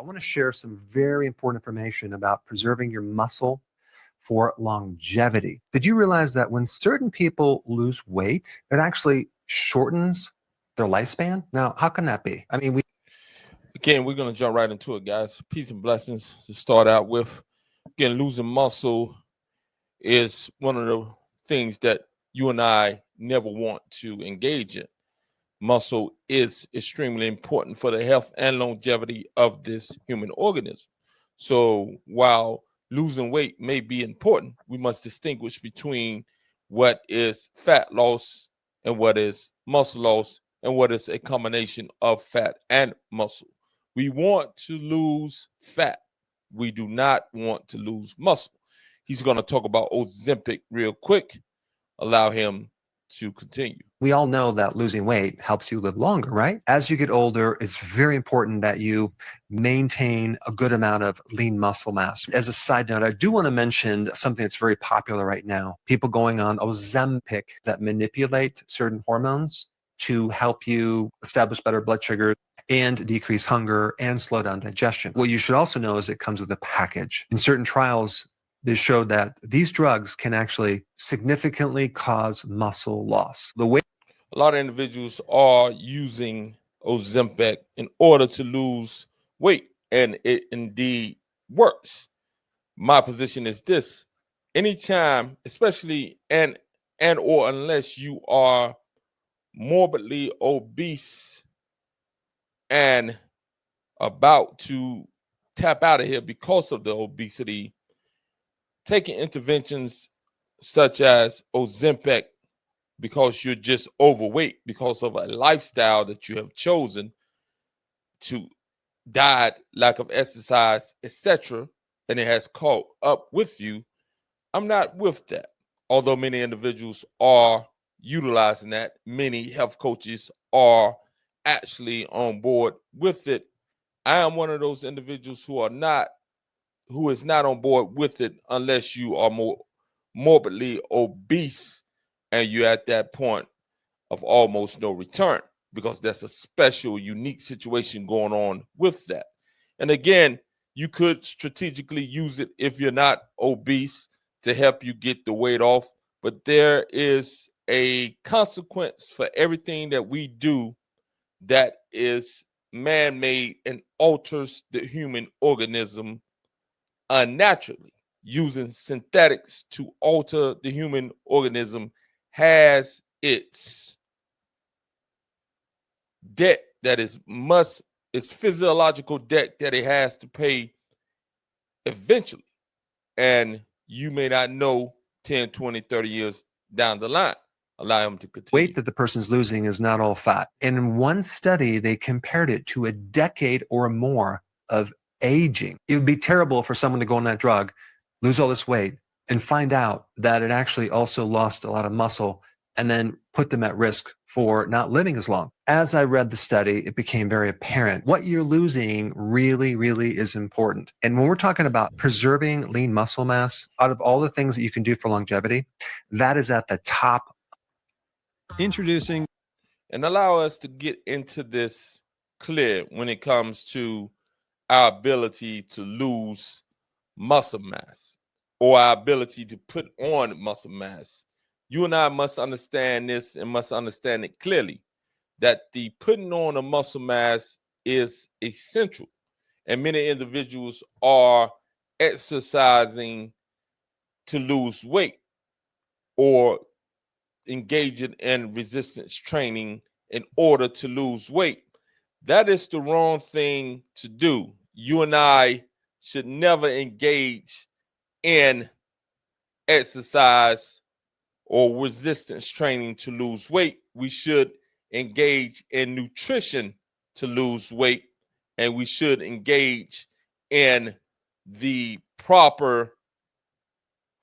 I want to share some very important information about preserving your muscle for longevity. Did you realize that when certain people lose weight, it actually shortens their lifespan? Now, how can that be? I mean, Again, we're going to jump right into it, guys. Peace and blessings to start out with. Again, losing muscle is one of the things that you and I never want to engage in. Muscle is extremely important for the health and longevity of this human organism. So while losing weight may be important, we must distinguish between what is fat loss and what is muscle loss and what is a combination of fat and muscle. We want to lose fat. We do not want to lose muscle. He's going to talk about Ozempic real quick. Allow him to continue. we all know that losing weight helps you live longer, right? As you get older, it's very important that you maintain a good amount of lean muscle mass. As a side note, I do want to mention something that's very popular right now. People going on Ozempic that manipulate certain hormones to help you establish better blood sugar and decrease hunger and slow down digestion. What you should also know is it comes with a package. In certain trials, they showed that these drugs can actually significantly cause muscle loss. The way a lot of individuals are using Ozempic in order to lose weight, and it indeed works. My position is this: anytime, especially and or unless you are morbidly obese and about to tap out of here because of the obesity, taking interventions such as Ozempic because you're just overweight because of a lifestyle that you have chosen to diet, lack of exercise, etc., and it has caught up with you, I'm not with that. Although many individuals are utilizing that, many health coaches are actually on board with it. I am one of those individuals who is not on board with it unless you are more morbidly obese and you're at that point of almost no return, because that's a special, unique situation going on with that. And again, you could strategically use it if you're not obese to help you get the weight off, but there is a consequence for everything that we do that is man-made and alters the human organism unnaturally. Using synthetics to alter the human organism has its debt that it's physiological debt that it has to pay eventually. And you may not know 10, 20, 30 years down the line. Allow him to continue. weight that the person's losing is not all fat. And in one study, they compared it to a decade or more of aging. It would be terrible for someone to go on that drug, lose all this weight, and find out that it actually also lost a lot of muscle and then put them at risk for not living as long. As I read the study, it became very apparent what you're losing really, really is important. And when we're talking about preserving lean muscle mass, out of all the things that you can do for longevity, that is at the top. Introducing and allow us to get into this clear when it comes to our ability to lose muscle mass or our ability to put on muscle mass. You and I must understand this and must understand it clearly, that the putting on of muscle mass is essential. And many individuals are exercising to lose weight or engaging in resistance training in order to lose weight. That is the wrong thing to do. You and I should never engage in exercise or resistance training to lose weight. We should engage in nutrition to lose weight, and we should engage in the proper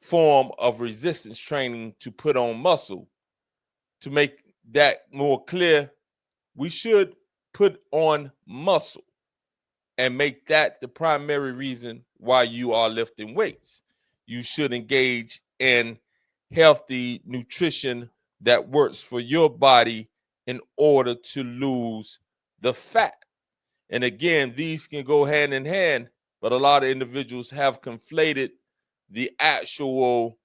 form of resistance training to put on muscle. To make that more clear, we should put on muscle and make that the primary reason why you are lifting weights. You should engage in healthy nutrition that works for your body in order to lose the fat. And again, these can go hand in hand, but a lot of individuals have conflated the actual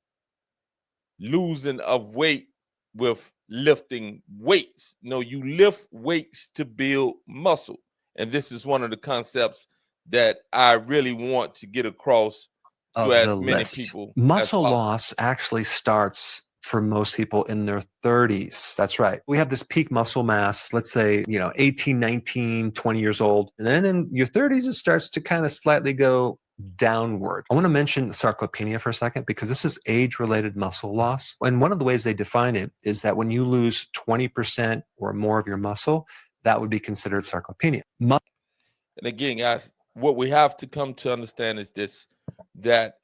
losing of weight with lifting weights. No, you lift weights to build muscle. And this is one of the concepts that I really want to get across to Of the as many list. people as Muscle possible. loss actually starts for most people in their 30s. That's right. We have this peak muscle mass, let's say, 18, 19, 20 years old. And then in your 30s, it starts to kind of slightly go downward. I want to mention sarcopenia for a second because this is age-related muscle loss. And one of the ways they define it is that when you lose 20% or more of your muscle, that would be considered sarcopenia. And again, guys, what we have to come to understand is this, that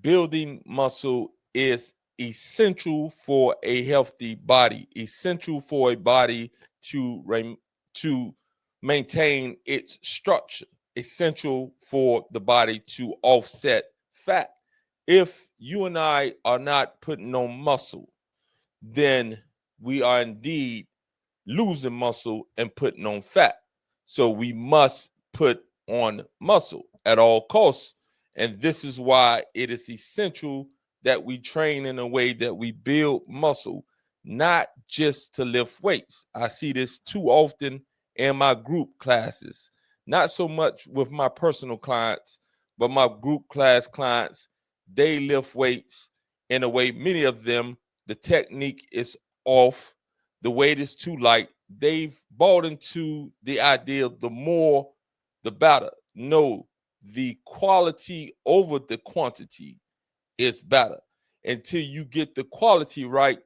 building muscle is essential for a healthy body, essential for a body to maintain its structure, essential for the body to offset fat. If you and I are not putting on muscle, then we are indeed losing muscle and putting on fat. So we must put on muscle at all costs. And this is why it is essential that we train in a way that we build muscle, not just to lift weights. I see this too often in my group classes, not so much with my personal clients, but my group class clients. They lift weights in a way, many of them, the technique is off, the weight is too light. They've bought into the idea of the more, the better. No, the quality over the quantity is better. Until you get the quality right,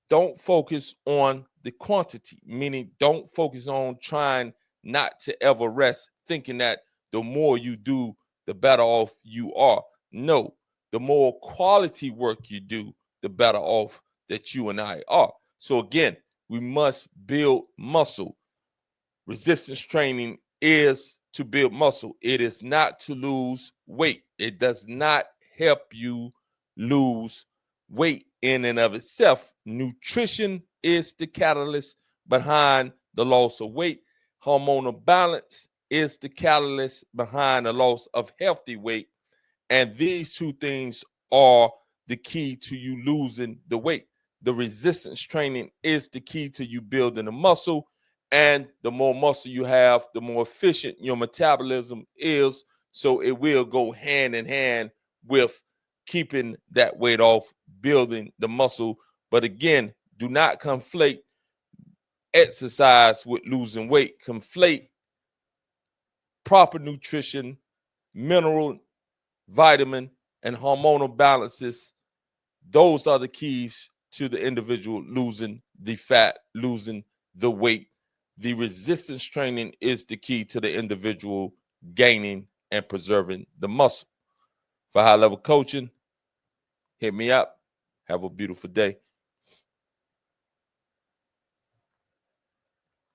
don't focus on the quantity, meaning don't focus on trying not to ever rest, thinking that the more you do, the better off you are. No, the more quality work you do, the better off that you and I are. So again, we must build muscle. Resistance training is to build muscle. It is not to lose weight. It does not help you lose weight in and of itself. Nutrition is the catalyst behind the loss of weight. Hormonal balance is the catalyst behind the loss of healthy weight. And these two things are the key to you losing the weight. The resistance training is the key to you building the muscle. And the more muscle you have, the more efficient your metabolism is. So it will go hand in hand with keeping that weight off, building the muscle. But again, do not conflate exercise with losing weight. Conflate proper nutrition, mineral, vitamin, and hormonal balances. Those are the keys to the individual losing the fat, losing the weight. The resistance training is the key to the individual gaining and preserving the muscle. For high level coaching, hit me up. Have a beautiful day.